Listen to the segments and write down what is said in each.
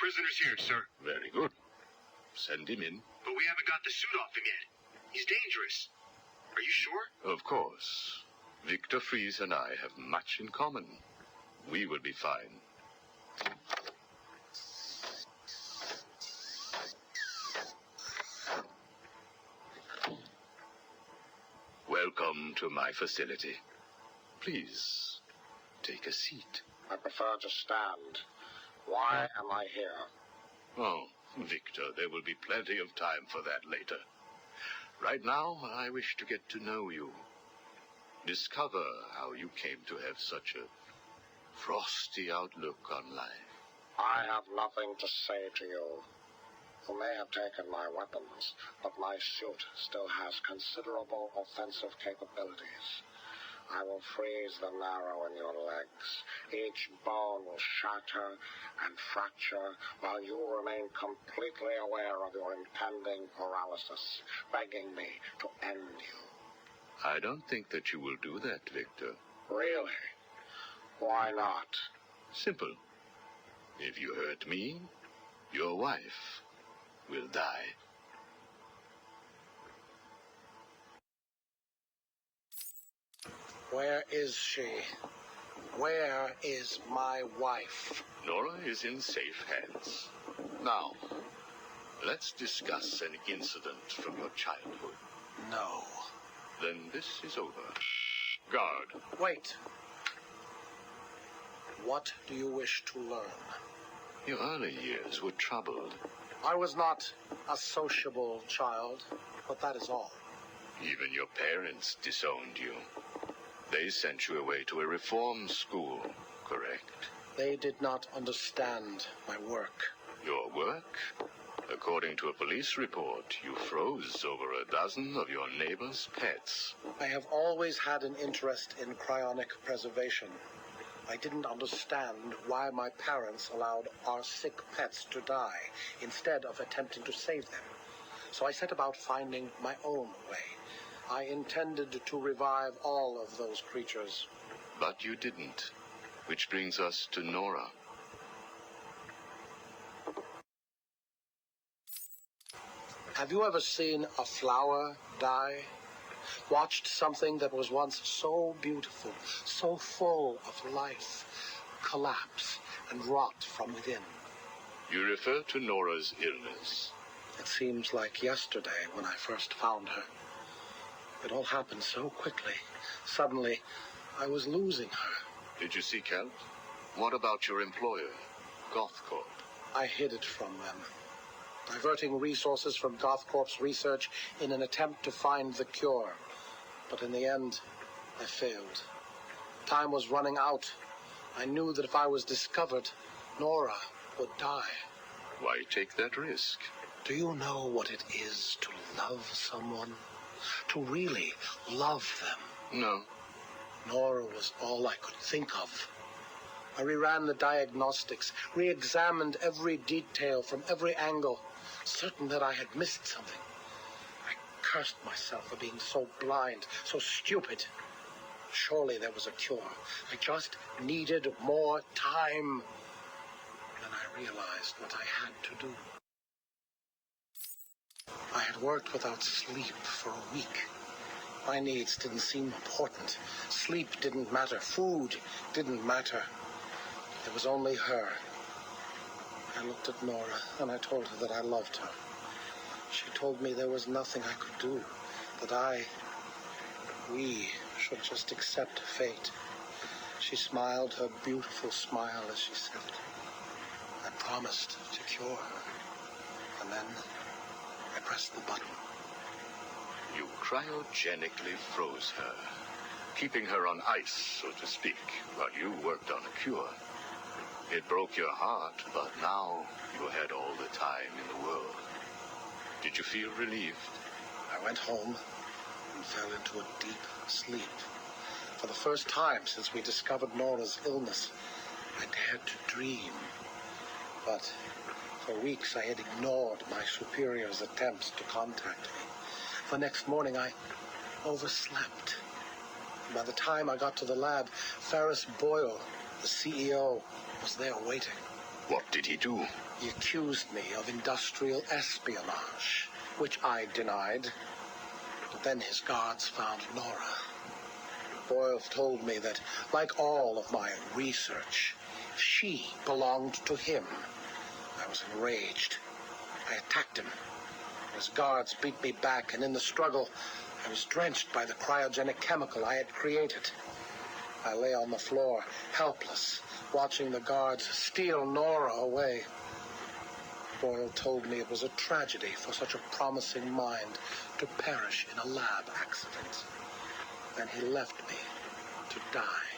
prisoner's here, sir. Very good. Send him in. But we haven't got the suit off him yet. He's dangerous. Are you sure? Of course. Victor Fries and I have much in common. We will be fine. Welcome to my facility. Please, take a seat. I prefer to stand. Why am I here? Oh, Victor, there will be plenty of time for that later. Right now, I wish to get to know you. Discover how you came to have such a frosty outlook on life. I have nothing to say to you. You may have taken my weapons, but my suit still has considerable offensive capabilities. I will freeze the marrow in your legs. Each bone will shatter and fracture while you remain completely aware of your impending paralysis, begging me to end you. I don't think that you will do that, Victor. Really? Why not? Simple. If you hurt me, your wife will die. Where is she? Where is my wife? Nora is in safe hands. Now, let's discuss an incident from your childhood. No. Then this is over. Guard. Wait. What do you wish to learn? Your early years were troubled. I was not a sociable child, but that is all. Even your parents disowned you. They sent you away to a reform school, correct? They did not understand my work. Your work? According to a police report, you froze over a dozen of your neighbor's pets. I have always had an interest in cryonic preservation. I didn't understand why my parents allowed our sick pets to die instead of attempting to save them. So I set about finding my own way. I intended to revive all of those creatures. But you didn't. Which brings us to Nora. Have you ever seen a flower die? Watched something that was once so beautiful, so full of life, collapse and rot from within? You refer to Nora's illness. It seems like yesterday when I first found her. It all happened so quickly. Suddenly, I was losing her. Did you seek help? What about your employer, GothCorp? I hid it from them, diverting resources from GothCorp's research in an attempt to find the cure. But in the end, I failed. Time was running out. I knew that if I was discovered, Nora would die. Why take that risk? Do you know what it is to love someone? To really love them? No. Nora was all I could think of. I reran the diagnostics, re-examined every detail from every angle, certain that I had missed something. I cursed myself for being so blind, so stupid. Surely there was a cure. I just needed more time. Then I realized what I had to do. I had worked without sleep for a week. My needs didn't seem important. Sleep didn't matter. Food didn't matter. There was only her. I looked at Nora and I told her that I loved her. She told me there was nothing I could do, that we should just accept fate. She smiled her beautiful smile as she said it. I promised to cure her. And then I pressed the button. You cryogenically froze her, keeping her on ice, so to speak, while you worked on a cure. It broke your heart, but now you had all the time in the world. Did you feel relieved? I went home and fell into a deep sleep. For the first time since we discovered Nora's illness, I dared to dream. But for weeks I had ignored my superior's attempts to contact me. The next morning I overslept. By the time I got to the lab, Ferris Boyle, the CEO, was there waiting. What did he do? He accused me of industrial espionage, which I denied. But then his guards found Nora. Boyle told me that, like all of my research, she belonged to him. I was enraged. I attacked him. His guards beat me back, and in the struggle, I was drenched by the cryogenic chemical I had created. I lay on the floor, helpless, watching the guards steal Nora away. Boyle told me it was a tragedy for such a promising mind to perish in a lab accident. Then he left me to die.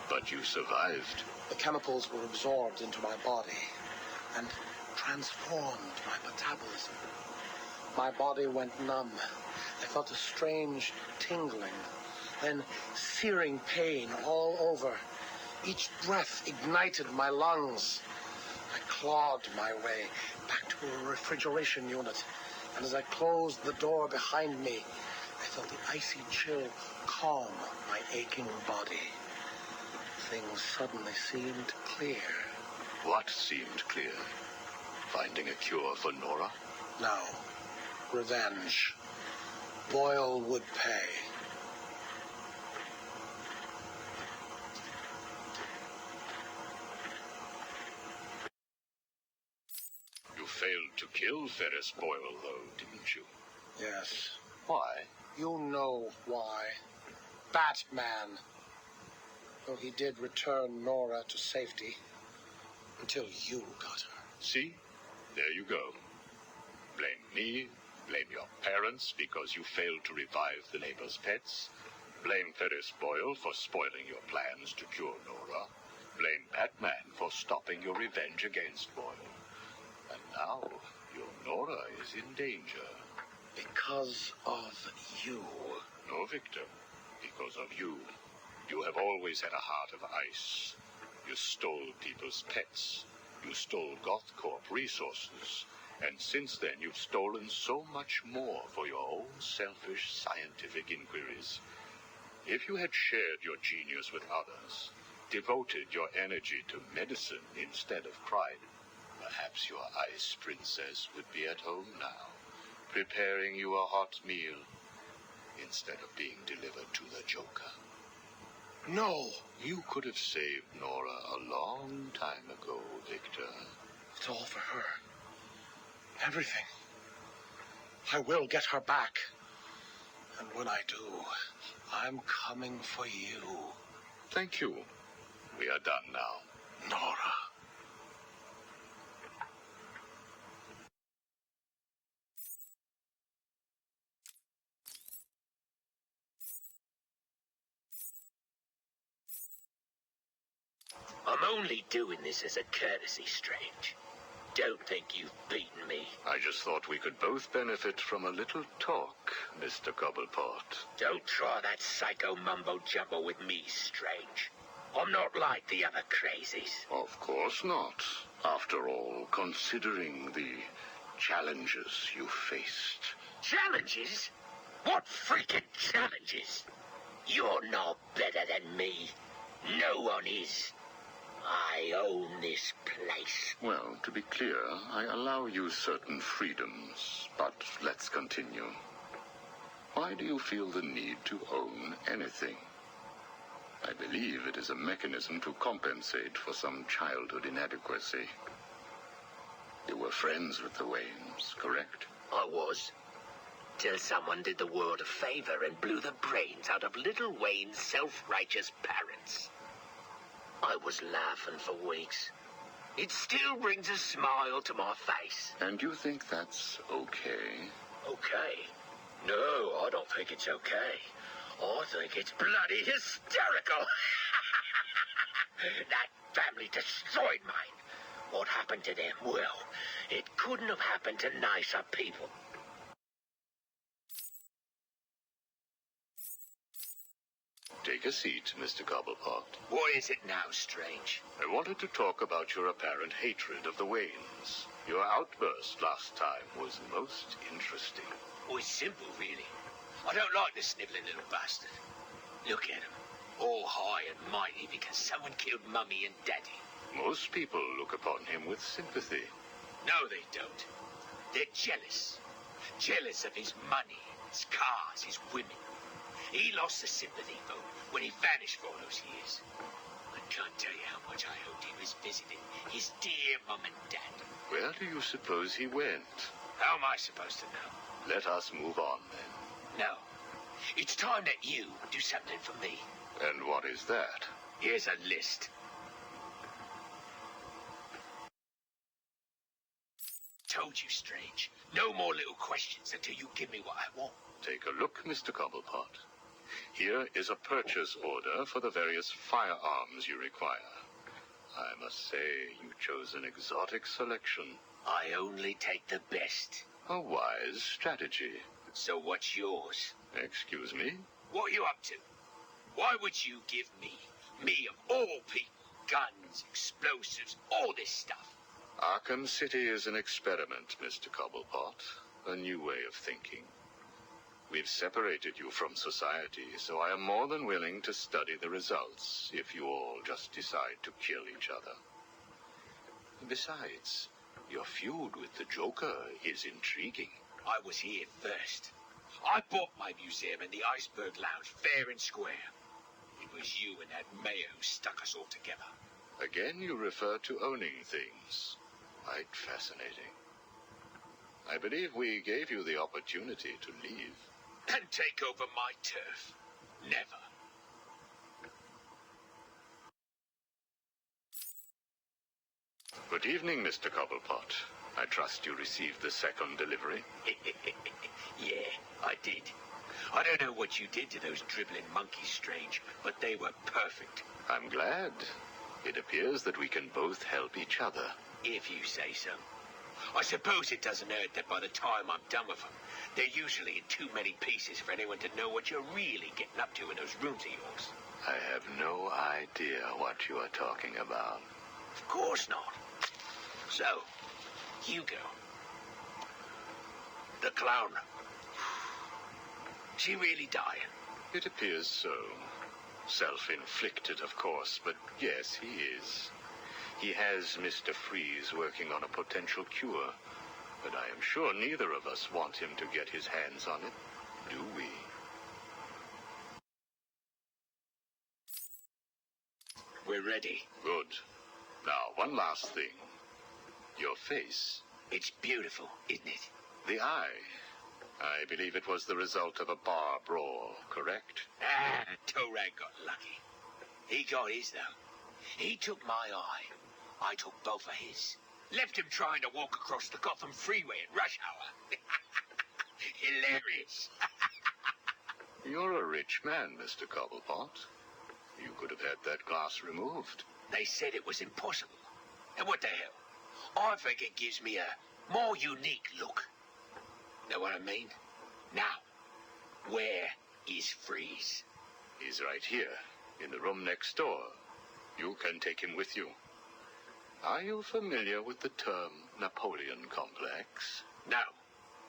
But you survived. The chemicals were absorbed into my body and transformed my metabolism. My body went numb. I felt a strange tingling, then searing pain all over. Each breath ignited my lungs. I clawed my way back to a refrigeration unit, and as I closed the door behind me, I felt the icy chill calm my aching body. Things suddenly seemed clear. What seemed clear? Finding a cure for Nora? No. Revenge. Boyle would pay. You failed to kill Ferris Boyle, though, didn't you? Yes. Why? You know why. Batman. Though he did return Nora to safety. Until you got her. See? There you go. Blame me, blame your parents because you failed to revive the neighbor's pets. Blame Ferris Boyle for spoiling your plans to cure Nora. Blame Batman for stopping your revenge against Boyle. And now, your Nora is in danger. Because of you. No, Victor. Because of you. You have always had a heart of ice. You stole people's pets. You stole GothCorp resources. And since then, you've stolen so much more for your own selfish scientific inquiries. If you had shared your genius with others, devoted your energy to medicine instead of crime, perhaps your ice princess would be at home now, preparing you a hot meal instead of being delivered to the Joker. No. You could have saved Nora a long time ago, Victor. It's all for her. Everything. I will get her back. And when I do, I'm coming for you. Thank you. We are done now. Nora. I'm only doing this as a courtesy, Strange. Don't think you've beaten me. I just thought we could both benefit from a little talk, Mr. Cobblepot. Don't try that psycho mumbo-jumbo with me, Strange. I'm not like the other crazies. Of course not. After all, considering the challenges you faced. Challenges? What freaking challenges? You're no better than me. No one is. I own this place. Well, to be clear, I allow you certain freedoms, but let's continue. Why do you feel the need to own anything? I believe it is a mechanism to compensate for some childhood inadequacy. You were friends with the Waynes, correct? I was. Till someone did the world a favor and blew the brains out of little Wayne's self-righteous parents. I was laughing for weeks. It still brings a smile to my face. And you think that's okay? Okay? No, I don't think it's okay. I think it's bloody hysterical. That family destroyed mine. What happened to them? Well, it couldn't have happened to nicer people. Take a seat, Mr. Cobblepot. What is it now, Strange? I wanted to talk about your apparent hatred of the Waynes. Your outburst last time was most interesting. Oh, it's simple, really. I don't like the sniveling little bastard. Look at him. All high and mighty because someone killed Mummy and Daddy. Most people look upon him with sympathy. No, they don't. They're jealous. Jealous of his money, his cars, his women. He lost the sympathy vote when he vanished for all those years. I can't tell you how much I hoped he was visiting his dear mum and dad. Where do you suppose he went? How am I supposed to know? Let us move on, then. No. It's time that you do something for me. And what is that? Here's a list. Told you, Strange. No more little questions until you give me what I want. Take a look, Mr. Cobblepot. Here is a purchase order for the various firearms you require. I must say, you chose an exotic selection. I only take the best. A wise strategy. So what's yours? Excuse me? What are you up to? Why would you give me of all people, guns, explosives, all this stuff? Arkham City is an experiment, Mr. Cobblepot. A new way of thinking. We've separated you from society, so I am more than willing to study the results if you all just decide to kill each other. Besides, your feud with the Joker is intriguing. I was here first. I bought my museum in the Iceberg Lounge fair and square. It was you and that mayor who stuck us all together. Again, you refer to owning things. Quite fascinating. I believe we gave you the opportunity to leave. And take over my turf. Never. Good evening, Mr. Cobblepot. I trust you received the second delivery. Yeah, I did. I don't know what you did to those dribbling monkeys, Strange, but they were perfect. I'm glad. It appears that we can both help each other. If you say so. I suppose it doesn't hurt that by the time I'm done with them, they're usually in too many pieces for anyone to know what you're really getting up to in those rooms of yours. I have no idea what you are talking about. Of course not. So, Hugo. The clown. She really dying? It appears so. Self-inflicted, of course, but yes, he is. He has Mr. Freeze working on a potential cure, but I am sure neither of us want him to get his hands on it, do we? We're ready. Good. Now, one last thing. Your face. It's beautiful, isn't it? The eye. I believe it was the result of a bar brawl, correct? Torag got lucky. He got his, though. He took my eye. I took both of his. Left him trying to walk across the Gotham freeway at rush hour. Hilarious. You're a rich man, Mr. Cobblepot. You could have had that glass removed. They said it was impossible. And what the hell? I think it gives me a more unique look. Know what I mean? Now, where is Freeze? He's right here, in the room next door. You can take him with you. Are you familiar with the term Napoleon complex? No.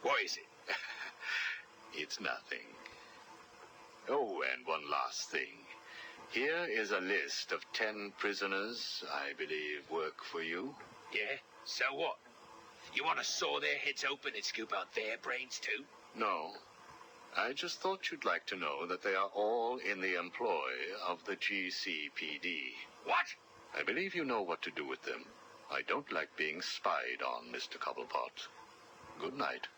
What is it? It's nothing. Oh, and one last thing. Here is a list of 10 prisoners I believe work for you. Yeah? So what? You want to saw their heads open and scoop out their brains too? No. I just thought you'd like to know that they are all in the employ of the GCPD. What? I believe you know what to do with them. I don't like being spied on, Mr. Cobblepot. Good night.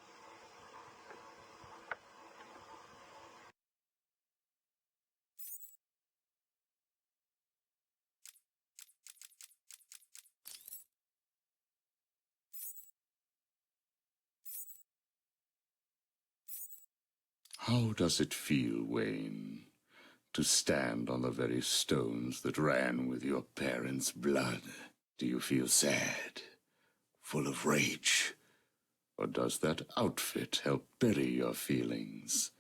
How does it feel, Wayne, to stand on the very stones that ran with your parents' blood? Do you feel sad, full of rage? Or does that outfit help bury your feelings,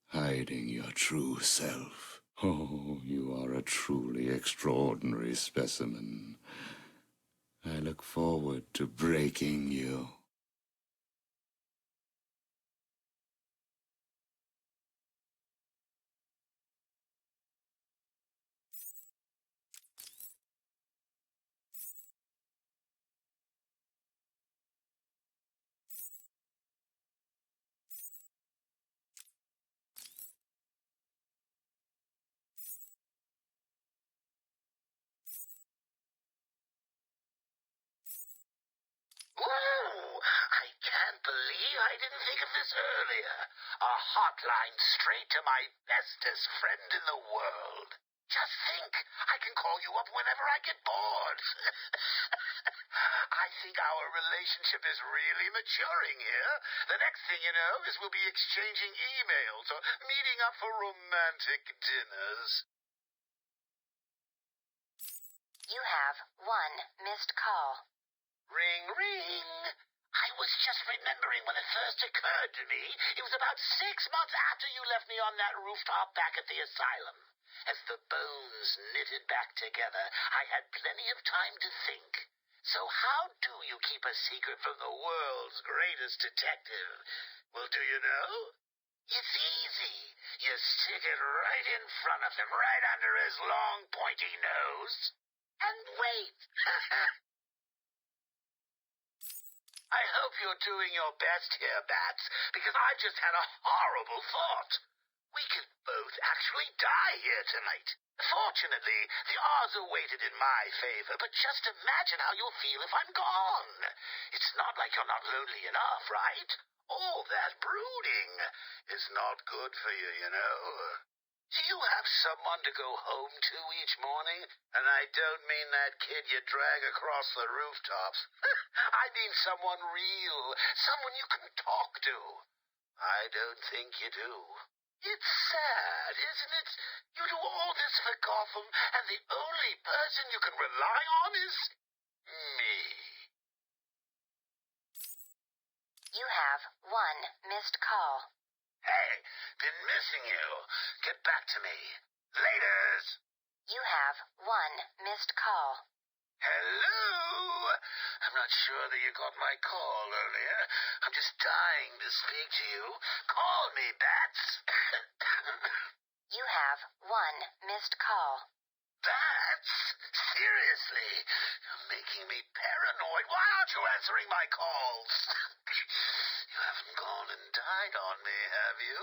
hiding your true self? Oh, you are a truly extraordinary specimen. I look forward to breaking you. Ooh, I can't believe I didn't think of this earlier. A hotline straight to my bestest friend in the world. Just think, I can call you up whenever I get bored. I think our relationship is really maturing here. The next thing you know is we'll be exchanging emails or meeting up for romantic dinners. You have one missed call. Ring, ring. I was just remembering when it first occurred to me. It was about 6 months after you left me on that rooftop back at the asylum. As the bones knitted back together, I had plenty of time to think. So how do you keep a secret from the world's greatest detective? Well, do you know? It's easy. You stick it right in front of him, right under his long, pointy nose, and wait. I hope you're doing your best here, Bats, because I've just had a horrible thought. We could both actually die here tonight. Fortunately, the odds are weighted in my favor, but just imagine how you'll feel if I'm gone. It's not like you're not lonely enough, right? All that brooding is not good for you, you know. Do you have someone to go home to each morning? And I don't mean that kid you drag across the rooftops. I mean someone real, someone you can talk to. I don't think you do. It's sad, isn't it? You do all this for Gotham, and the only person you can rely on is me. You have one missed call. Hey, been missing you. Get back to me. Laters. You have one missed call. Hello? I'm not sure that you got my call earlier. I'm just dying to speak to you. Call me, Bats. You have one missed call. Bats? Seriously? You're making me paranoid. Why aren't you answering my calls? You haven't gone and died on me, have you?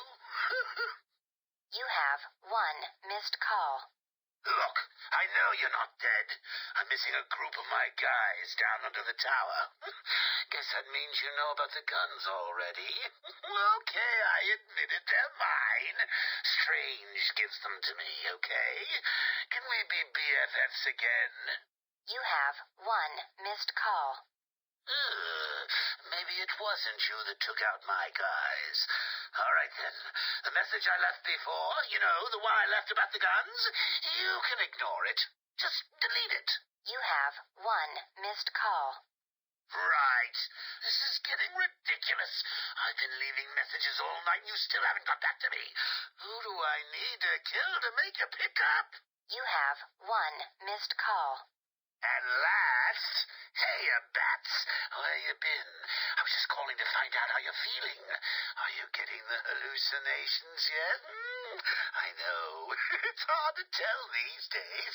You have one missed call. Look, I know you're not dead. I'm missing a group of my guys down under the tower. Guess that means you know about the guns already. Okay, I admit it, they're mine. Strange gives them to me, okay? Can we be BFFs again? You have one missed call. Maybe it wasn't you that took out my guys. All right, then. The message I left before, you know, the one I left about the guns, you can ignore it. Just delete it. You have one missed call. Right. This is getting ridiculous. I've been leaving messages all night and you still haven't got back to me. Who do I need to kill to make you pick up? You have one missed call. At last? Hey, Bats. Where you been? I was just calling to find out how you're feeling. Are you getting the hallucinations yet? I know. It's hard to tell these days.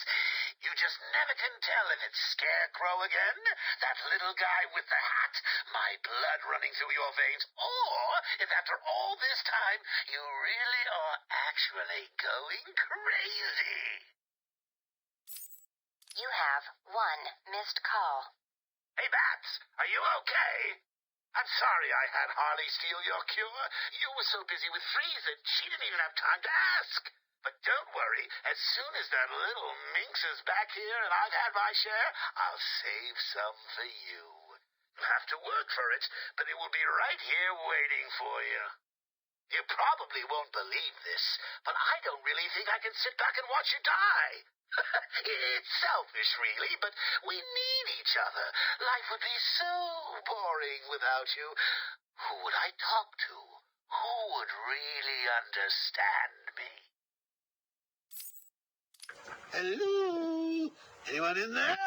You just never can tell if it's Scarecrow again, that little guy with the hat, my blood running through your veins, or if after all this time you really are actually going crazy. You have one missed call. Hey, Bats, are you okay? I'm sorry I had Harley steal your cure. You were so busy with Freeze that she didn't even have time to ask. But don't worry, as soon as that little minx is back here and I've had my share, I'll save some for you. You'll have to work for it, but it will be right here waiting for you. You probably won't believe this, but I don't really think I can sit back and watch you die. It's selfish, really, but we need each other. Life would be so boring without you. Who would I talk to? Who would really understand me? Hello? Anyone in there?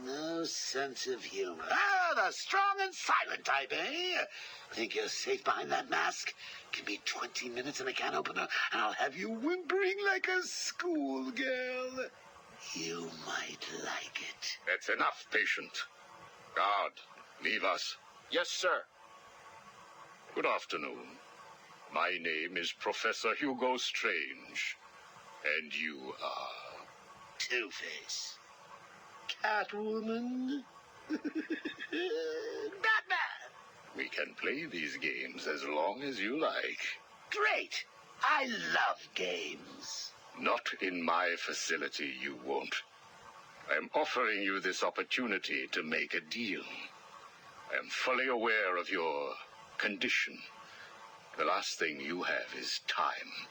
No sense of humor. The strong and silent type, eh? Think you're safe behind that mask? Give me 20 minutes and a can opener, and I'll have you whimpering like a schoolgirl. You might like it. That's enough, patient. Guard, leave us. Yes, sir. Good afternoon. My name is Professor Hugo Strange. And you are? Two-Face. Catwoman? Batman! We can play these games as long as you like. Great! I love games. Not in my facility, you won't. I am offering you this opportunity to make a deal. I am fully aware of your condition. The last thing you have is time.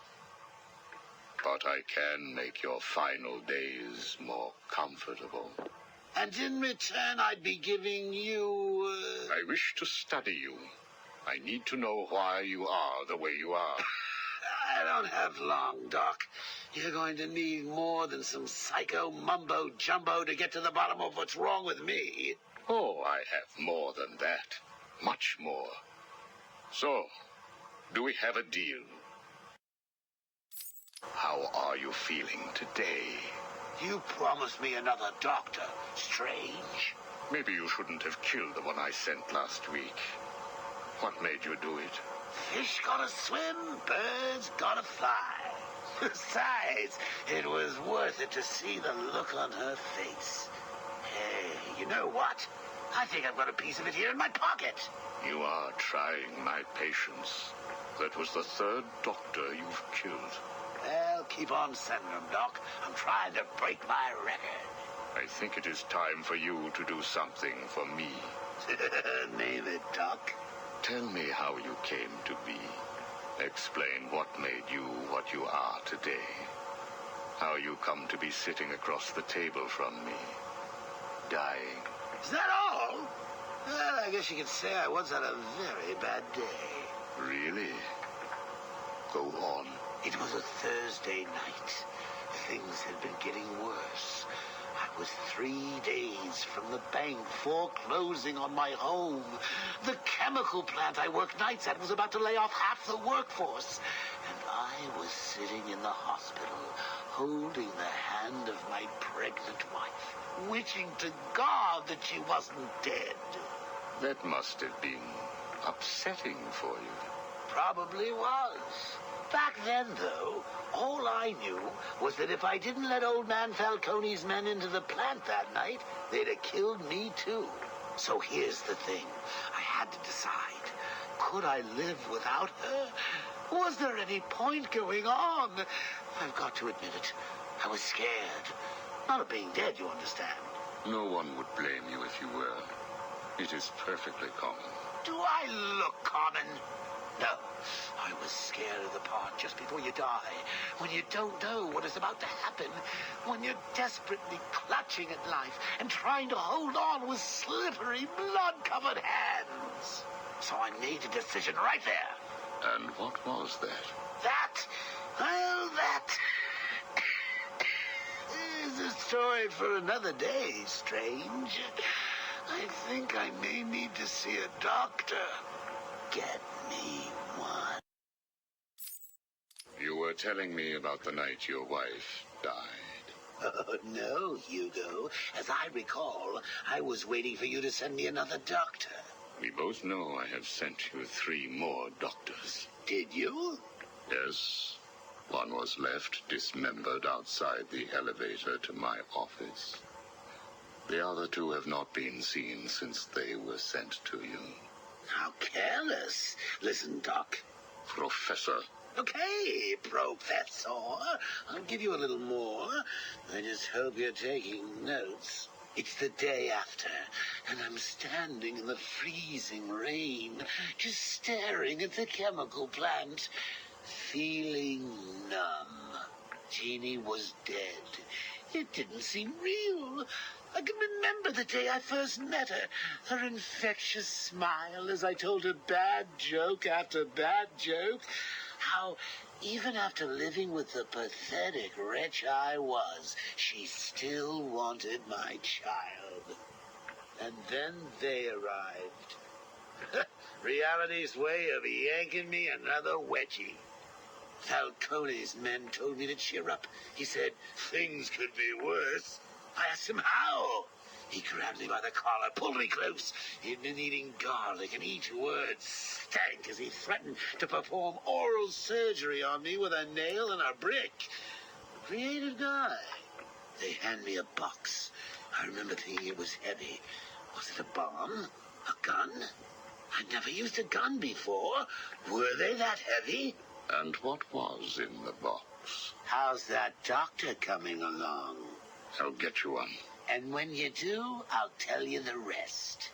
But I can make your final days more comfortable. And in return, I'd be giving you... I wish to study you. I need to know why you are the way you are. I don't have long, Doc. You're going to need more than some psycho mumbo-jumbo to get to the bottom of what's wrong with me. Oh, I have more than that. Much more. So, do we have a deal? How are you feeling today? You promised me another doctor. Strange. Maybe you shouldn't have killed the one I sent last week. What made you do it? Fish gotta swim, birds gotta fly. Besides, it was worth it to see the look on her face. Hey, you know what? I think I've got a piece of it here in my pocket. You are trying my patience. That was the third doctor you've killed. Well, keep on sending them, Doc. I'm trying to break my record. I think it is time for you to do something for me. Name it, Doc. Tell me how you came to be. Explain what made you what you are today. How you come to be sitting across the table from me, dying. Is that all? Well, I guess you could say I once had a very bad day. Really? Go on. It was a Thursday night. Things had been getting worse. I was 3 days from the bank foreclosing on my home. The chemical plant I worked nights at was about to lay off half the workforce. And I was sitting in the hospital, holding the hand of my pregnant wife, wishing to God that she wasn't dead. That must have been upsetting for you. Probably was. Back then, though, all I knew was that if I didn't let old man Falcone's men into the plant that night, they'd have killed me too. So here's the thing. I had to decide. Could I live without her? Was there any point going on? I've got to admit it. I was scared. Not of being dead, you understand. No one would blame you if you were. It is perfectly common. Do I look common? No. I was scared of the part just before you die, when you don't know what is about to happen, when you're desperately clutching at life and trying to hold on with slippery, blood-covered hands. So I made a decision right there. And what was that? That is a story for another day, Strange. I think I may need to see a doctor. Get me one. You were telling me about the night your wife died. Oh, no, Hugo. As I recall, I was waiting for you to send me another doctor. We both know I have sent you 3 more doctors. Did you? Yes. One was left dismembered outside the elevator to my office. The other 2 have not been seen since they were sent to you. How careless. Listen, Doc. Professor. Okay, Professor. I'll give you a little more. I just hope you're taking notes. It's the day after, and I'm standing in the freezing rain, just staring at the chemical plant, feeling numb. Jeannie was dead. It didn't seem real. I can remember the day I first met her. Her infectious smile as I told her bad joke after bad joke. How, even after living with the pathetic wretch I was, she still wanted my child. And then they arrived. Reality's way of yanking me another wedgie. Falcone's men told me to cheer up. He said things could be worse. I asked him how. He grabbed me by the collar, pulled me close. He'd been eating garlic, and each word stank as he threatened to perform oral surgery on me with a nail and a brick. Creative guy. They hand me a box. I remember thinking it was heavy. Was it a bomb? A gun? I'd never used a gun before. Were they that heavy? And what was in the box? How's that doctor coming along? I'll get you one. And when you do, I'll tell you the rest.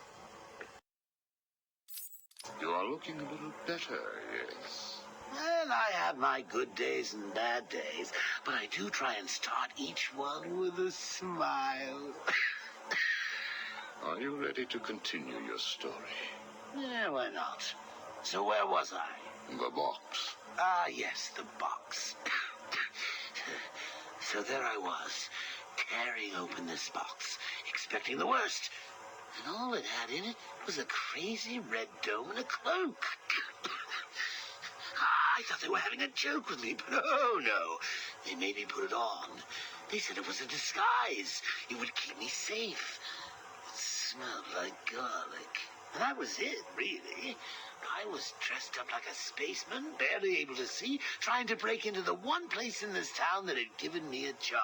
You are looking a little better, yes. Well, I have my good days and bad days, but I do try and start each one with a smile. Are you ready to continue your story? Yeah, why not? So where was I? The box. Ah, yes, the box. So there I was, tearing open this box, expecting the worst. And all it had in it was a crazy red dome and a cloak. I thought they were having a joke with me, but oh no. They made me put it on. They said it was a disguise. It would keep me safe. It smelled like garlic. And that was it, really. I was dressed up like a spaceman, barely able to see, trying to break into the one place in this town that had given me a job.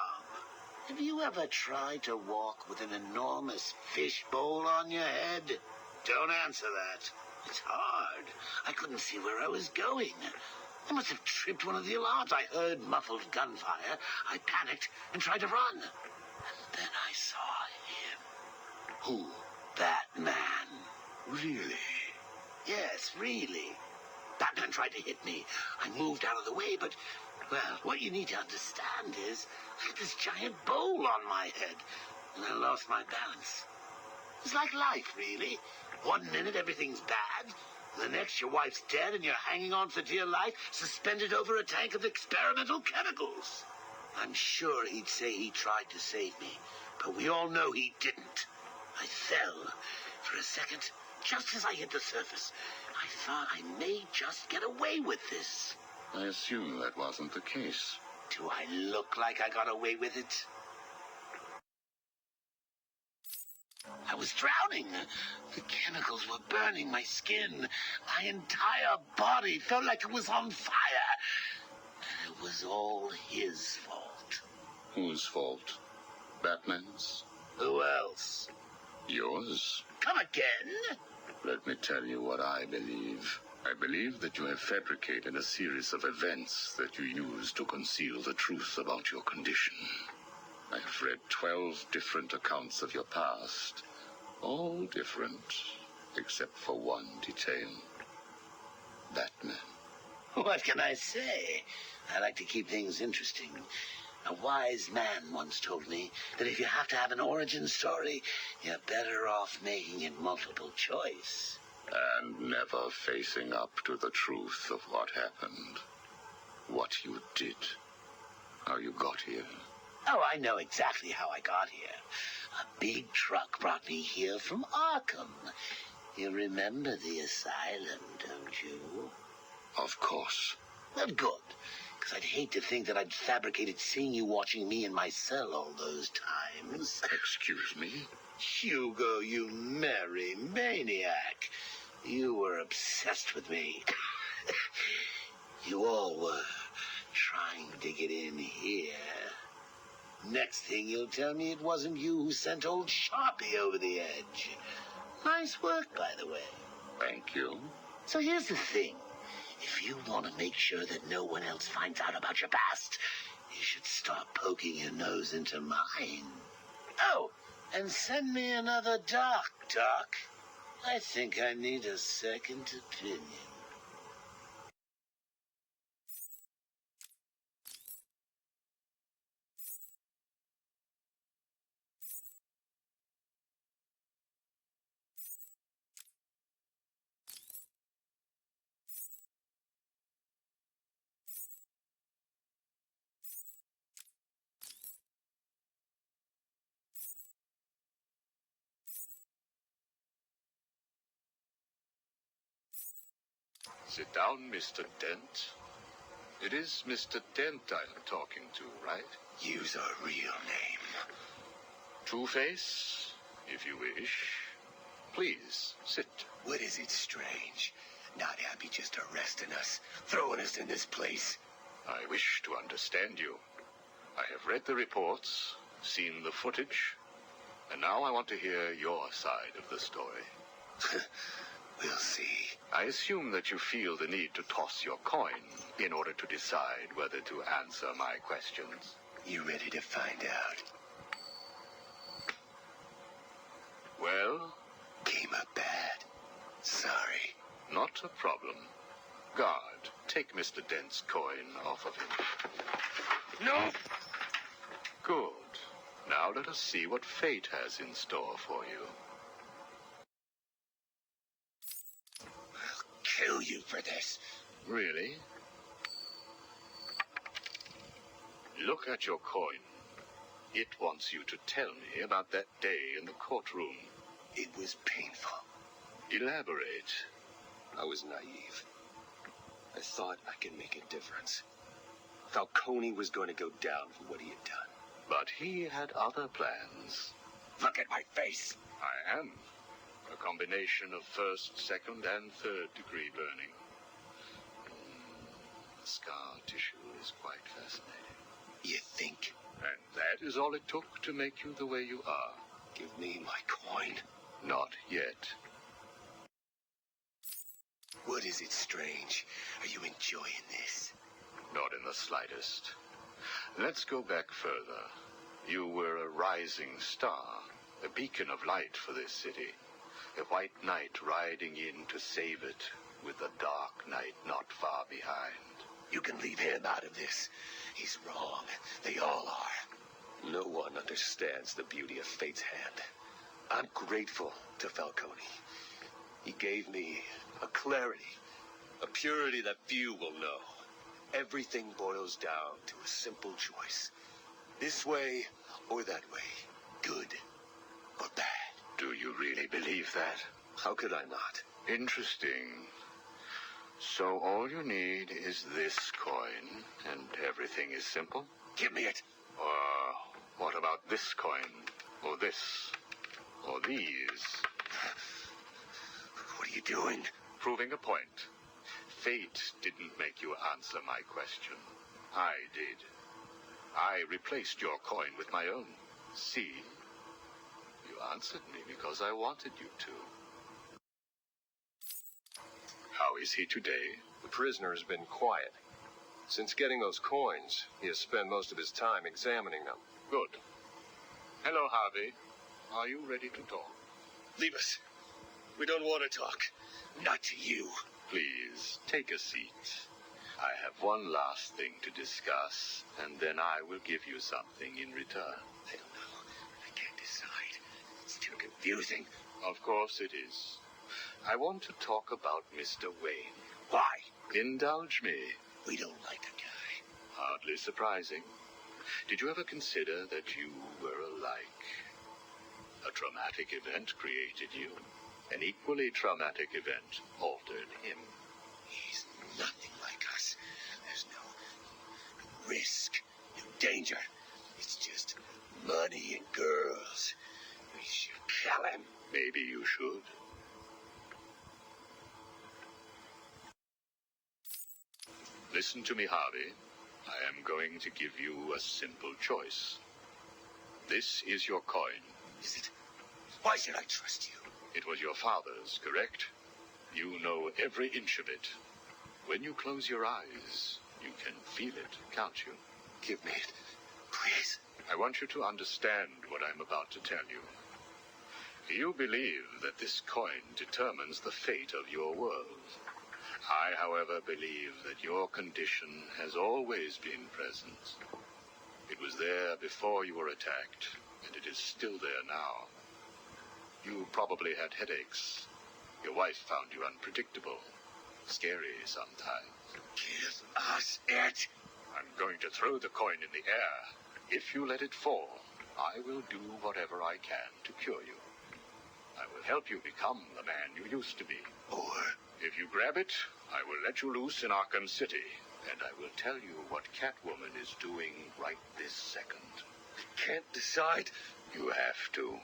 Have you ever tried to walk with an enormous fish bowl on your head? Don't answer that. It's hard. I couldn't see where I was going. I must have tripped one of the alarms. I heard muffled gunfire. I panicked and tried to run. And then I saw him. Who? Batman. Really? Yes, really. Batman tried to hit me. I moved out of the way, but, well, what you need to understand is I had this giant bowl on my head, and I lost my balance. It's like life, really. One minute everything's bad, and the next your wife's dead and you're hanging on for dear life, suspended over a tank of experimental chemicals. I'm sure he'd say he tried to save me, but we all know he didn't. I fell. For a second, just as I hit the surface, I thought I may just get away with this. I assume that wasn't the case. Do I look like I got away with it? I was drowning. The chemicals were burning my skin. My entire body felt like it was on fire. And it was all his fault. Whose fault? Batman's? Who else? Yours? Come again? Let me tell you what I believe. I believe that you have fabricated a series of events that you use to conceal the truth about your condition. I have read 12 different accounts of your past. All different, except for one detail. Batman. What can I say? I like to keep things interesting. A wise man once told me that if you have to have an origin story, you're better off making it multiple choice. And never facing up to the truth of what happened. What you did. How you got here. Oh, I know exactly how I got here. A big truck brought me here from Arkham. You remember the asylum, don't you? Of course. Well, good. Because I'd hate to think that I'd fabricated seeing you watching me in my cell all those times. Excuse me? Hugo, you merry maniac. You were obsessed with me. You all were trying to get in here. Next thing you'll tell me it wasn't you who sent old Sharpie over the edge. Nice work, by the way. Thank you. So here's the thing. If you want to make sure that no one else finds out about your past, you should start poking your nose into mine. Oh, and send me another doc. I think I need a second opinion. Sit down, Mr. Dent. It is Mr. Dent I'm talking to, right? Use a real name. Two-Face, if you wish. Please, sit. What is it strange? Not happy just arresting us, throwing us in this place. I wish to understand you. I have read the reports, seen the footage. And now I want to hear your side of the story. We'll see. I assume that you feel the need to toss your coin in order to decide whether to answer my questions. You ready to find out? Well? Came up bad. Sorry. Not a problem. Guard, take Mr. Dent's coin off of him. No! Good. Now let us see what fate has in store for you. I'll kill you for this. Really? Look at your coin. It wants you to tell me about that day in the courtroom. It was painful. Elaborate. I was naive. I thought I could make a difference. Falcone was going to go down for what he had done. But he had other plans. Look at my face. I am. A combination of first, second, and third degree burning. The scar tissue is quite fascinating. You think? And that is all it took to make you the way you are. Give me my coin. Not yet. What is it, Strange? Are you enjoying this? Not in the slightest. Let's go back further. You were a rising star, a beacon of light for this city. A white knight riding in to save it, with the dark knight not far behind. You can leave him out of this. He's wrong. They all are. No one understands the beauty of fate's hand. I'm grateful to Falcone. He gave me a clarity, a purity that few will know. Everything boils down to a simple choice. This way or that way. Good or bad. Do you really believe that? How could I not? Interesting. So all you need is this coin, and everything is simple? Give me it. Or what about this coin? Or this? Or these? What are you doing? Proving a point. Fate didn't make you answer my question. I did. I replaced your coin with my own. See? You answered me because I wanted you to. How is he today? The prisoner has been quiet. Since getting those coins, he has spent most of his time examining them. Good. Hello, Harvey. Are you ready to talk? Leave us. We don't want to talk. Not to you. Please, take a seat. I have one last thing to discuss, and then I will give you something in return. I don't know. I can't decide. It's too confusing. Of course it is. I want to talk about Mr. Wayne. Why? Indulge me. We don't like the guy. Hardly surprising. Did you ever consider that you were alike? A traumatic event created you. An equally traumatic event altered him. He's nothing like us. There's no risk, no danger. It's just money and girls. We should kill him. Maybe you should. Listen to me, Harvey. I am going to give you a simple choice. This is your coin. Is it? Why should I trust you? It was your father's, correct? You know every inch of it. When you close your eyes, you can feel it, can't you? Give me it, please. I want you to understand what I'm about to tell you. You believe that this coin determines the fate of your world. I, however, believe that your condition has always been present. It was there before you were attacked, and it is still there now. You probably had headaches. Your wife found you unpredictable, scary sometimes. Give us it. I'm going to throw the coin in the air. If you let it fall, I will do whatever I can to cure you. I will help you become the man you used to be. Or if you grab it, I will let you loose in Arkham City, and I will tell you what Catwoman is doing right this second. I can't decide. You have to.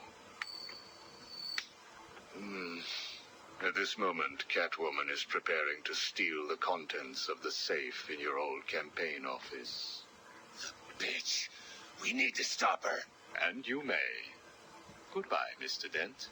At this moment, Catwoman is preparing to steal the contents of the safe in your old campaign office. The bitch. We need to stop her. And you may. Goodbye, Mr. Dent.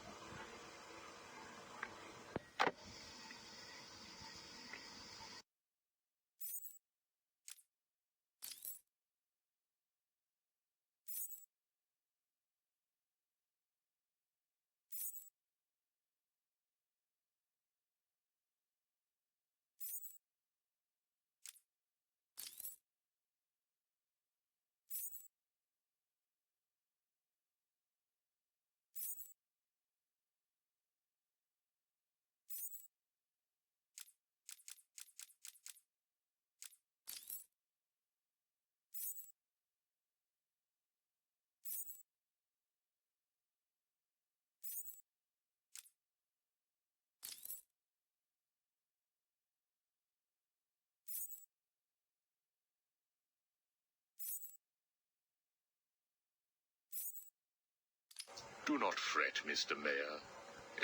Do not fret, Mr. Mayor.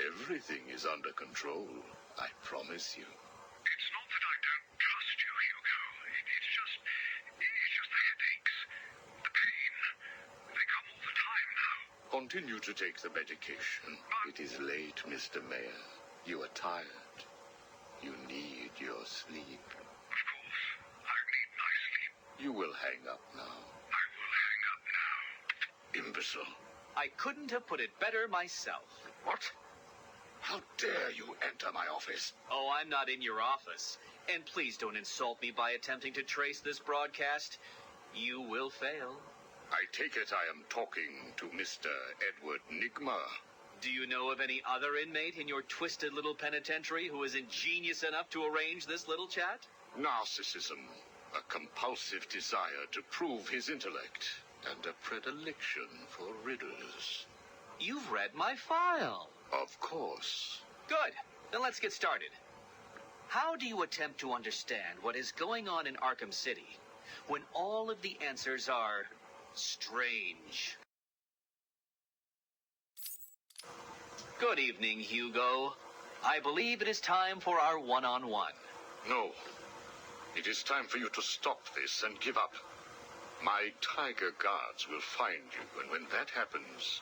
Everything is under control, I promise you. It's not that I don't trust you, Hugo. It's just the headaches. The pain. They come all the time now. Continue to take the medication. It is late, Mr. Mayor. You are tired. You need your sleep. Of course. I need my sleep. You will hang up now. I will hang up now. Imbecile. I couldn't have put it better myself. What? How dare you enter my office? Oh, I'm not in your office. And please don't insult me by attempting to trace this broadcast. You will fail. I take it I am talking to Mr. Edward Nigma. Do you know of any other inmate in your twisted little penitentiary who is ingenious enough to arrange this little chat? Narcissism, a compulsive desire to prove his intellect, and a predilection for riddles. You've read my file. Of course. Good. Then let's get started. How do you attempt to understand what is going on in Arkham City when all of the answers are strange? Good evening, Hugo. I believe it is time for our one-on-one. No. It is time for you to stop this and give up. My tiger guards will find you, and when that happens,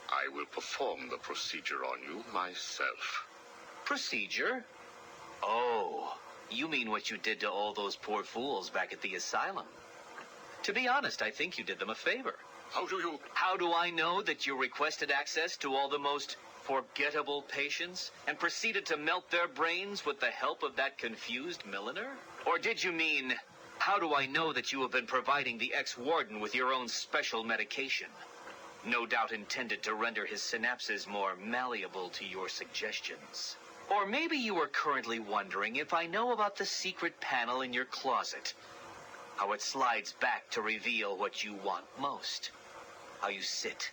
I will perform the procedure on you myself. Procedure? Oh, you mean what you did to all those poor fools back at the asylum. To be honest, I think you did them a favor. How do I know that you requested access to all the most forgettable patients and proceeded to melt their brains with the help of that confused milliner? Or did you mean, how do I know that you have been providing the ex-warden with your own special medication? No doubt intended to render his synapses more malleable to your suggestions. Or maybe you are currently wondering if I know about the secret panel in your closet. How it slides back to reveal what you want most. How you sit,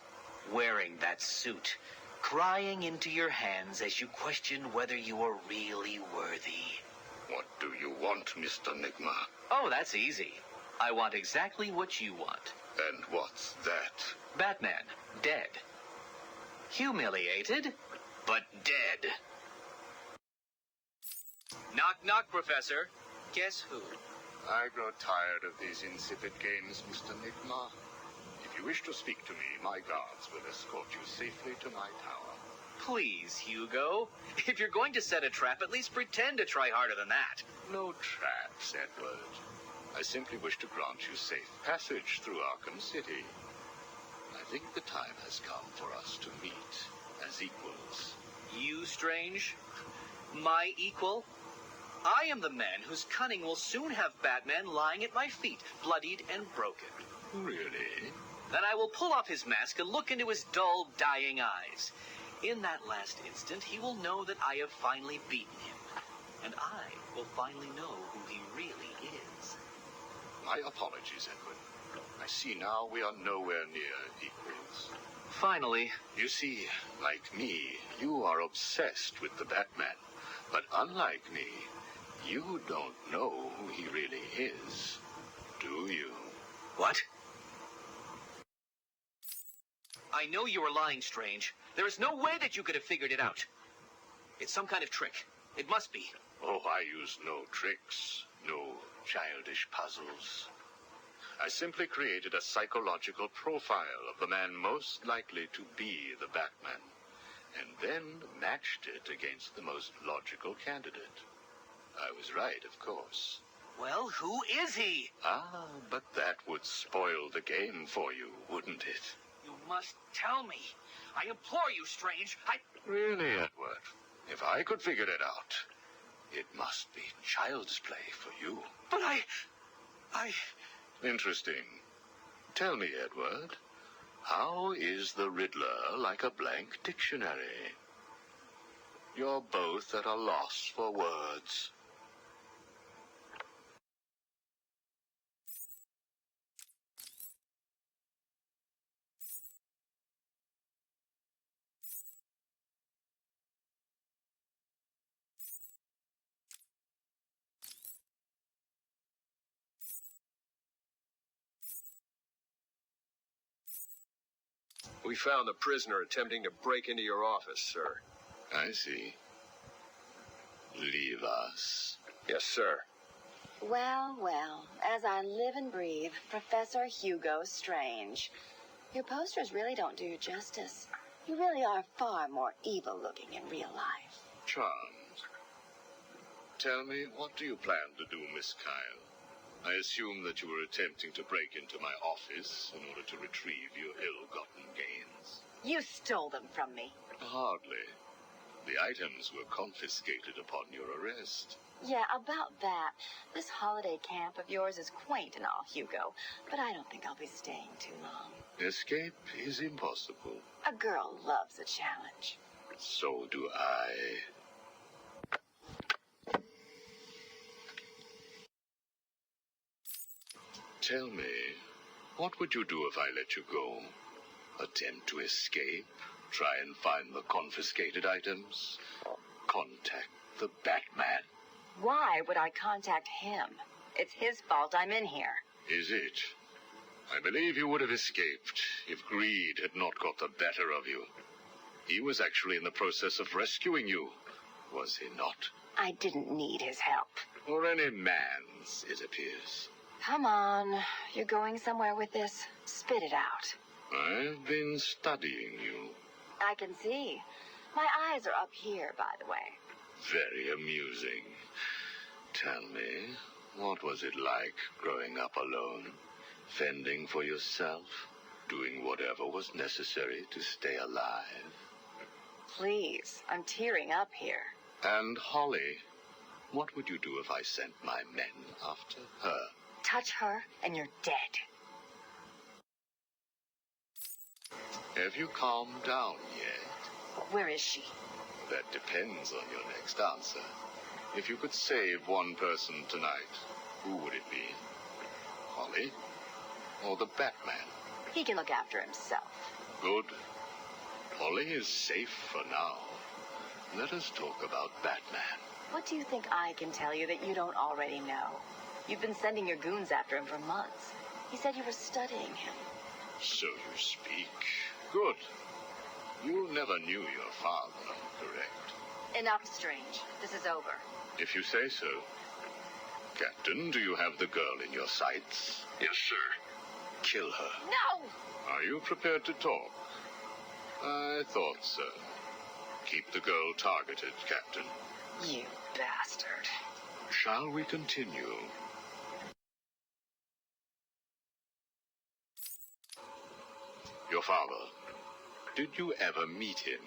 wearing that suit, crying into your hands as you question whether you are really worthy. What do you want, Mr. Nigma? Oh, that's easy. I want exactly what you want. And what's that? Batman, dead. Humiliated, but dead. Knock, knock, Professor. Guess who? I grow tired of these insipid games, Mr. Nigma. If you wish to speak to me, my guards will escort you safely to my tower. Please, Hugo. If you're going to set a trap, at least pretend to try harder than that. No traps, Edward. I simply wish to grant you safe passage through Arkham City. I think the time has come for us to meet as equals. You, Strange? My equal? I am the man whose cunning will soon have Batman lying at my feet, bloodied and broken. Really? Then I will pull off his mask and look into his dull, dying eyes. In that last instant, he will know that I have finally beaten him. And I will finally know who he really is. My apologies, Edward. I see now we are nowhere near equals. Finally. You see, like me, you are obsessed with the Batman. But unlike me, you don't know who he really is, do you? What? I know you are lying, Strange. There is no way that you could have figured it out. It's some kind of trick. It must be. Oh, I use no tricks, no childish puzzles. I simply created a psychological profile of the man most likely to be the Batman, and then matched it against the most logical candidate. I was right, of course. Well, who is he? Ah, but that would spoil the game for you, wouldn't it? You must tell me. I implore you, Strange. Really, Edward? If I could figure it out, it must be child's play for you. But I... Interesting. Tell me, Edward, how is the Riddler like a blank dictionary? You're both at a loss for words. We found a prisoner attempting to break into your office, sir. I see. Leave us. Yes, sir. Well, well, as I live and breathe, Professor Hugo Strange. Your posters really don't do you justice. You really are far more evil-looking in real life. Charmed. Tell me, what do you plan to do, Miss Kyle? I assume that you were attempting to break into my office in order to retrieve your ill-gotten gains. You stole them from me. Hardly. The items were confiscated upon your arrest. Yeah, about that. This holiday camp of yours is quaint and all, Hugo, but I don't think I'll be staying too long. Escape is impossible. A girl loves a challenge. So do I. Tell me, what would you do if I let you go? Attempt to escape? Try and find the confiscated items? Contact the Batman? Why would I contact him? It's his fault I'm in here. Is it? I believe you would have escaped if greed had not got the better of you. He was actually in the process of rescuing you, was he not? I didn't need his help. Or any man's, it appears. Come on. You're going somewhere with this. Spit it out. I've been studying you. I can see. My eyes are up here, by the way. Very amusing. Tell me, what was it like growing up alone? Fending for yourself? Doing whatever was necessary to stay alive? Please, I'm tearing up here. And Holly, what would you do if I sent my men after her? Touch her and you're dead. Have you calmed down yet? Where is she? That depends on your next answer. If you could save one person tonight, who would it be? Holly? Or the Batman? He can look after himself. Good. Holly is safe for now. Let us talk about Batman. What do you think I can tell you that you don't already know? You've been sending your goons after him for months. He said you were studying him. So you speak. Good. You never knew your father, correct? Enough, Strange. This is over. If you say so. Captain, do you have the girl in your sights? Yes, sir. Kill her. No! Are you prepared to talk? I thought so. Keep the girl targeted, Captain. You bastard. Shall we continue? Your father. Did you ever meet him?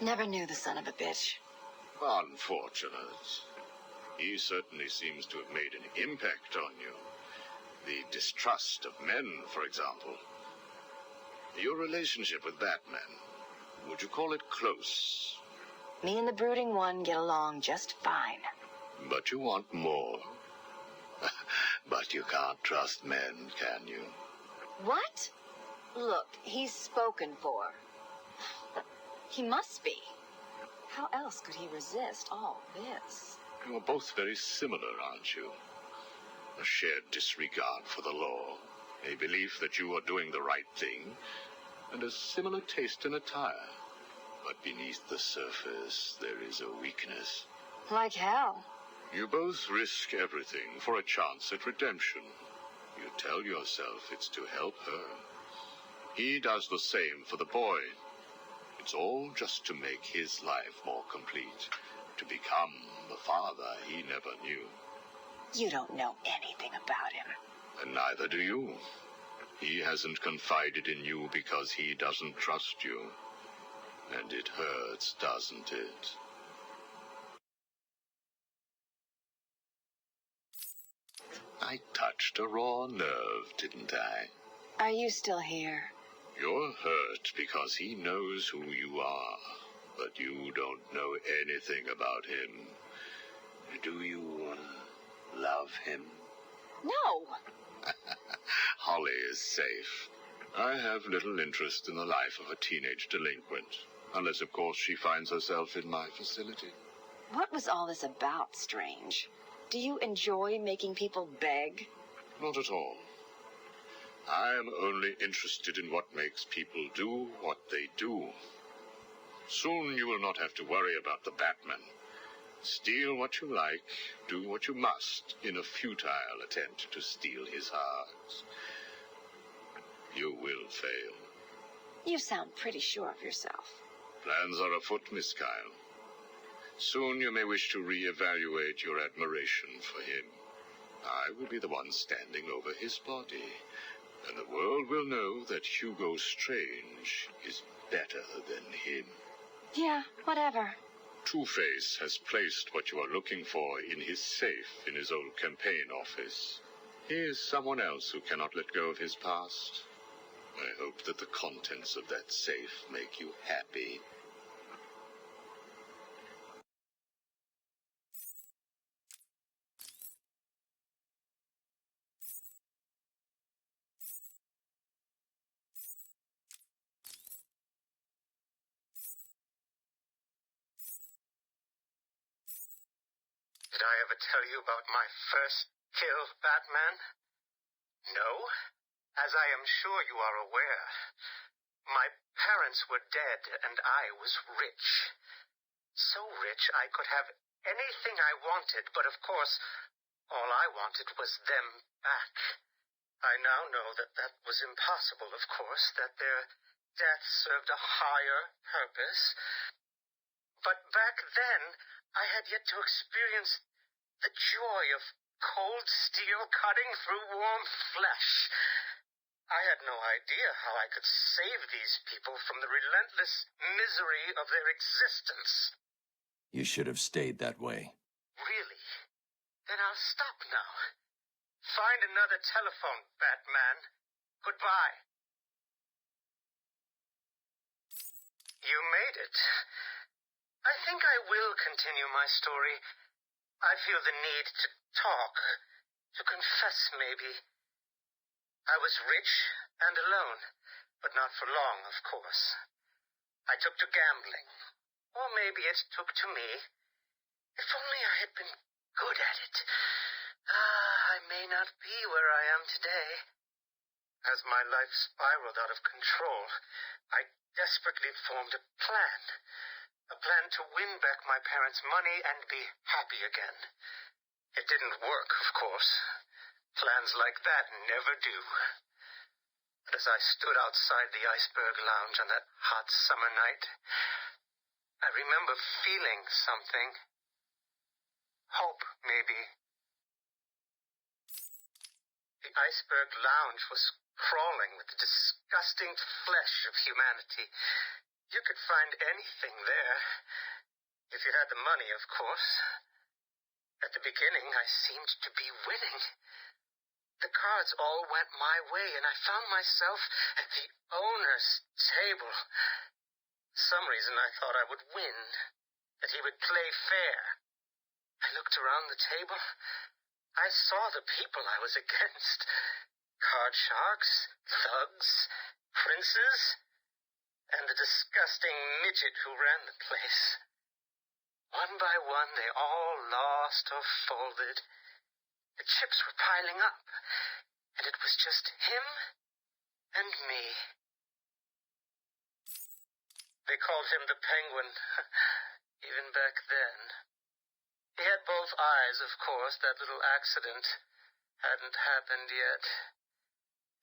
Never knew the son of a bitch. Unfortunate. He certainly seems to have made an impact on you. The distrust of men, for example. Your relationship with Batman, would you call it close? Me and the brooding one get along just fine. But you want more. But you can't trust men, can you? What? Look, he's spoken for. He must be. How else could he resist all this? You're both very similar, aren't you? A shared disregard for the law, a belief that you are doing the right thing, and a similar taste in attire. But beneath the surface, there is a weakness. Like hell. You both risk everything for a chance at redemption. You tell yourself it's to help her. He does the same for the boy. It's all just to make his life more complete, to become the father he never knew. You don't know anything about him. And neither do you. He hasn't confided in you because he doesn't trust you. And it hurts, doesn't it? I touched a raw nerve, didn't I? Are you still here? You're hurt because he knows who you are, but you don't know anything about him. Do you love him? No. Holly is safe. I have little interest in the life of a teenage delinquent, unless, of course, she finds herself in my facility. What was all this about, Strange? Do you enjoy making people beg? Not at all. I am only interested in what makes people do what they do. Soon you will not have to worry about the Batman. Steal what you like, do what you must, in a futile attempt to steal his heart. You will fail. You sound pretty sure of yourself. Plans are afoot, Miss Kyle. Soon you may wish to re-evaluate your admiration for him. I will be the one standing over his body, and the world will know that Hugo Strange is better than him. Yeah, whatever. Two-Face has placed what you are looking for in his safe in his old campaign office. He is someone else who cannot let go of his past. I hope that the contents of that safe make you happy. Did I ever tell you about my first kill, Batman? No? As I am sure you are aware, my parents were dead and I was rich. So rich I could have anything I wanted, but of course, all I wanted was them back. I now know that that was impossible, of course, that their death served a higher purpose. But back then, I had yet to experience the joy of cold steel cutting through warm flesh. I had no idea how I could save these people from the relentless misery of their existence. You should have stayed that way. Really? Then I'll stop now. Find another telephone, Batman. Goodbye. You made it. I think I will continue my story. I feel the need to talk, to confess maybe. I was rich and alone, but not for long, of course. I took to gambling, or maybe it took to me. If only I had been good at it. I may not be where I am today. As my life spiraled out of control, I desperately formed a plan. A plan to win back my parents' money and be happy again. It didn't work, of course. Plans like that never do. But as I stood outside the Iceberg Lounge on that hot summer night, I remember feeling something. Hope, maybe. The Iceberg Lounge was crawling with the disgusting flesh of humanity. You could find anything there. If you had the money, of course. At the beginning, I seemed to be winning. The cards all went my way, and I found myself at the owner's table. For some reason, I thought I would win, that he would play fair. I looked around the table. I saw the people I was against. Card sharks, thugs, princes, and the disgusting midget who ran the place. One by one, they all lost or folded. The chips were piling up, and it was just him and me. They called him the Penguin, even back then. He had both eyes, of course, that little accident. hadn't happened yet.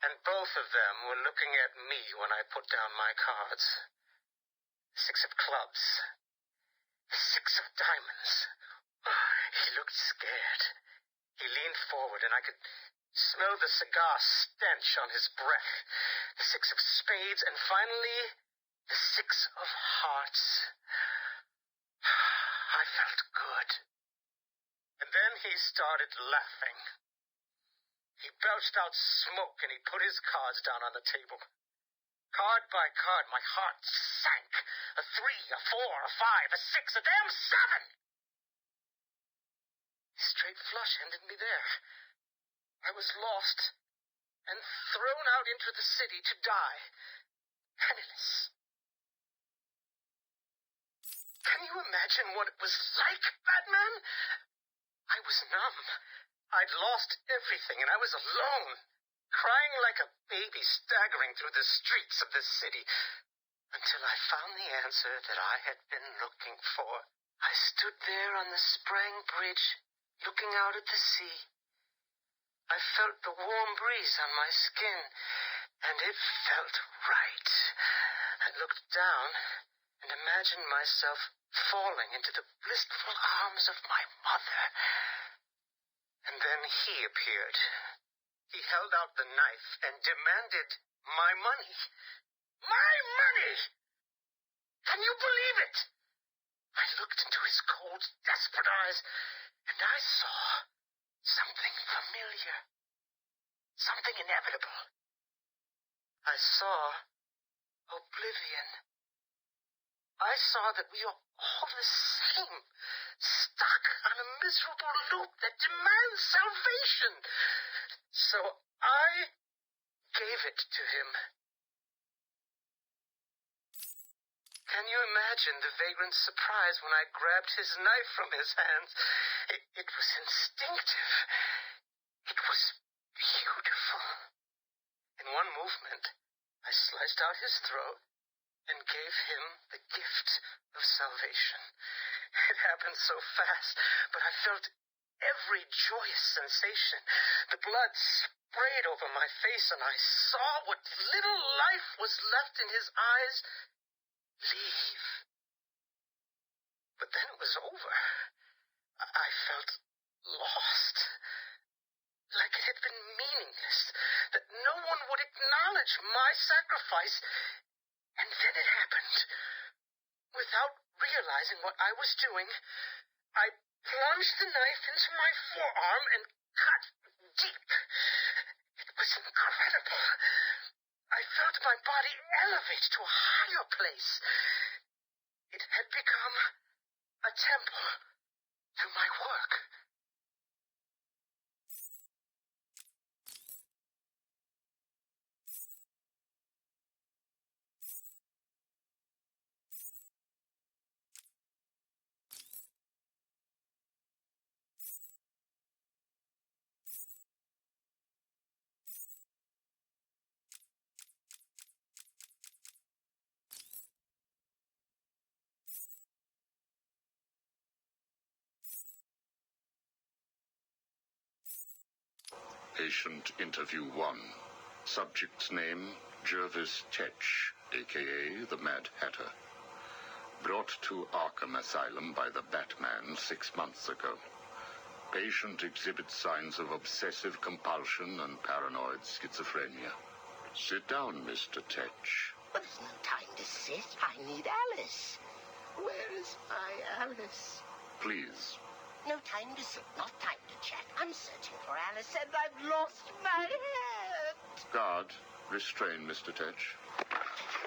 And both of them were looking at me when I put down my cards. 6 of clubs. 6 of diamonds. He looked scared. He leaned forward, and I could smell the cigar stench on his breath. The 6 of spades, and finally, the 6 of hearts. I felt good. And then he started laughing. He belched out smoke, and he put his cards down on the table. Card by card, my heart sank. A 3, a 4, a 5, a 6, a damn 7! Straight flush ended me there. I was lost and thrown out into the city to die, penniless. Can you imagine what it was like, Batman? I was numb. I'd lost everything, and I was alone, crying like a baby staggering through the streets of this city, until I found the answer that I had been looking for. I stood there on the Sprang Bridge, looking out at the sea. I felt the warm breeze on my skin, and it felt right. I looked down and imagined myself falling into the blissful arms of my mother. And then he appeared. He held out the knife and demanded my money. My money! Can you believe it? I looked into his cold, desperate eyes, and I saw something familiar. Something inevitable. I saw oblivion. I saw that we are all the same, stuck on a miserable loop that demands salvation. So I gave it to him. Can you imagine the vagrant surprise when I grabbed his knife from his hands? It was instinctive. It was beautiful. In one movement, I sliced out his throat and gave him the gift of salvation. It happened so fast, but I felt every joyous sensation. The blood sprayed over my face, and I saw what little life was left in his eyes leave. But then it was over. I felt lost. Like it had been meaningless, that no one would acknowledge my sacrifice. And then it happened. Without realizing what I was doing, I plunged the knife into my forearm and cut deep. It was incredible. I felt my body elevate to a higher place. It had become a temple to my work. Patient interview 1. Subject's name, Jervis Tetch, a.k.a. the Mad Hatter. Brought to Arkham Asylum by the Batman 6 months ago. Patient exhibits signs of obsessive compulsion and paranoid schizophrenia. Sit down, Mr. Tetch. But there's no time to sit. I need Alice. Where is my Alice? Please. No time to sit, not time to chat. I'm searching for Alice, and I've lost my head. Guard, restrain Mr. Tetch.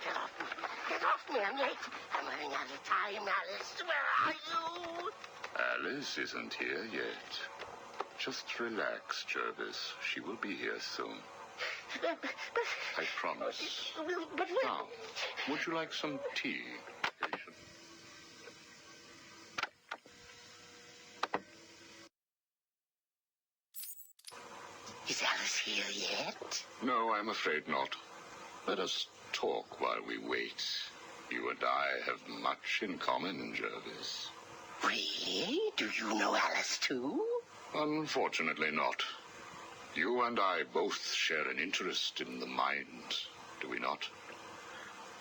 Get off me. Get off me. I'm late. I'm running out of time, Alice. Where are you? Alice isn't here yet. Just relax, Jervis. She will be here soon. I promise. But Now, would you like some tea, patient? Is Alice here yet? No, I'm afraid not. Let us talk while we wait. You and I have much in common, Jervis. Really? Do you know Alice too? Unfortunately not. You and I both share an interest in the mind, do we not?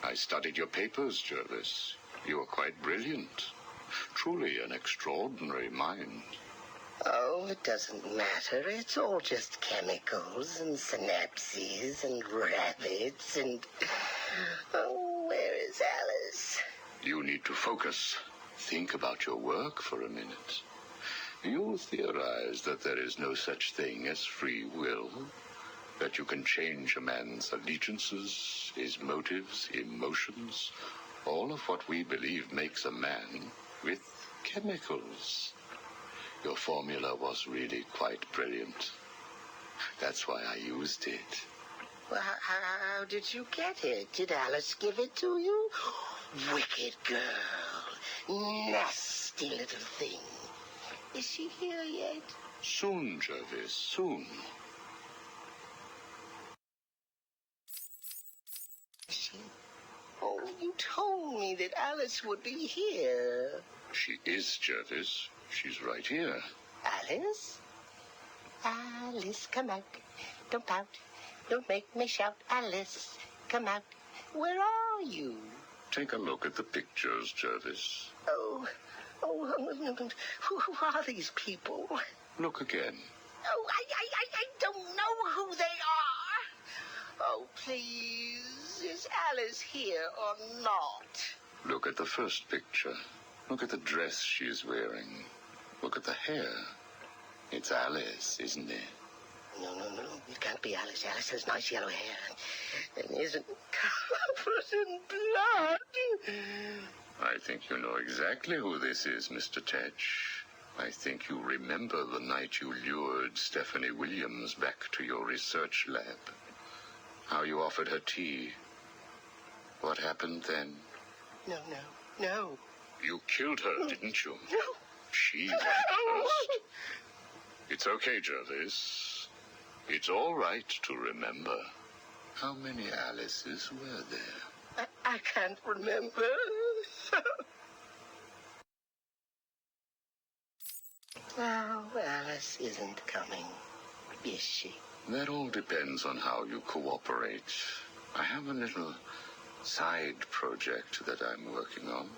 I studied your papers, Jervis. You are quite brilliant. Truly an extraordinary mind. Oh, it doesn't matter. It's all just chemicals and synapses and rabbits and... Oh, where is Alice? You need to focus. Think about your work for a minute. You theorize that there is no such thing as free will, that you can change a man's allegiances, his motives, emotions, all of what we believe makes a man, with chemicals. Your formula was really quite brilliant. That's why I used it. Well, how did you get it? Did Alice give it to you? Wicked girl. Nasty little thing. Is she here yet? Soon, Jervis, soon. Is she? Oh, you told me that Alice would be here. She is, Jervis. She's right here. Alice? Alice, come out. Don't pout. Don't make me shout. Alice, come out. Where are you? Take a look at the pictures, Jervis. Oh, who are these people? Look again. Oh, I don't know who they are. Oh, please, is Alice here or not? Look at the first picture. Look at the dress she's wearing. Look at the hair. It's Alice, isn't it? No. It can't be Alice. Alice has nice yellow hair and isn't covered in blood. I think you know exactly who this is, Mr. Tetch. I think you remember the night you lured Stephanie Williams back to your research lab. How you offered her tea. What happened then? No. You killed her, didn't you? No. She went first. It's okay, Jervis. It's all right to remember. How many Alices were there? I can't remember. Oh, Alice isn't coming, is she? That all depends on how you cooperate. I have a little side project that I'm working on.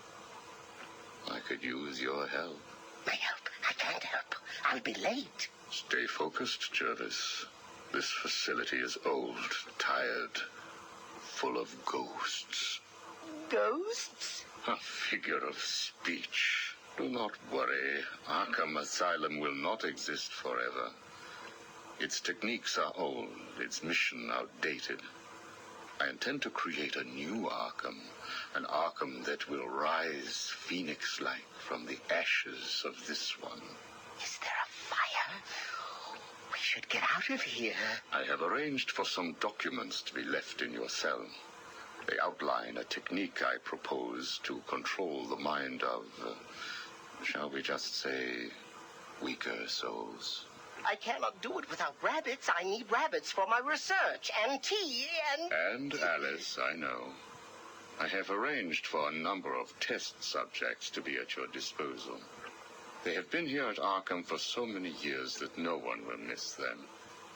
I could use your help. My help? I can't help. I'll be late. Stay focused, Jervis. This facility is old, tired, full of ghosts. Ghosts? A figure of speech. Do not worry. Arkham Asylum will not exist forever. Its techniques are old, its mission outdated. I intend to create a new Arkham, an Arkham that will rise phoenix-like from the ashes of this one. Is there a fire? We should get out of here. I have arranged for some documents to be left in your cell. They outline a technique I propose to control the mind of, shall we just say, weaker souls. I cannot do it without rabbits. I need rabbits for my research, and tea, And Alice, I know. I have arranged for a number of test subjects to be at your disposal. They have been here at Arkham for so many years that no one will miss them.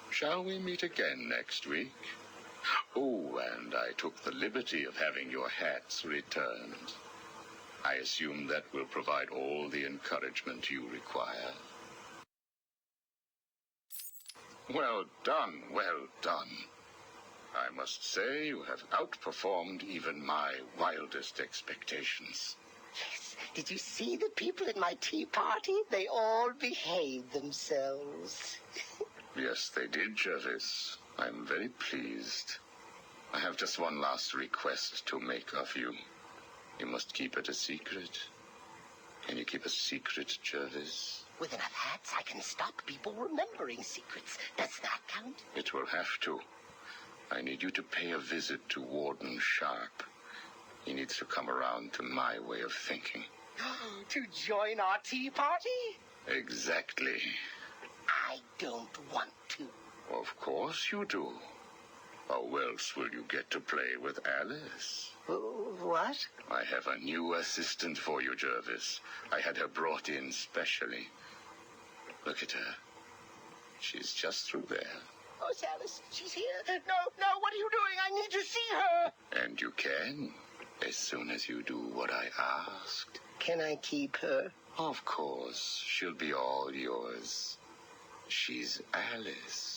Shall we meet again next week? Oh, and I took the liberty of having your hats returned. I assume that will provide all the encouragement you require. Well done, well done. I must say you have outperformed even my wildest expectations. Yes. Did you see the people at my tea party? They all behaved themselves. Yes, they did, Jervis. I'm very pleased. I have just one last request to make of you. You must keep it a secret. Can you keep a secret, Jervis? With enough hats, I can stop people remembering secrets. Does that count? It will have to. I need you to pay a visit to Warden Sharp. He needs to come around to my way of thinking. To join our tea party? Exactly. I don't want to. Of course you do. How else will you get to play with Alice? What? I have a new assistant for you, Jervis. I had her brought in specially. Look at her. She's just through there. Oh, it's Alice. She's here. No, what are you doing? I need to see her. And you can, as soon as you do what I asked. Can I keep her? Of course. She'll be all yours. She's Alice.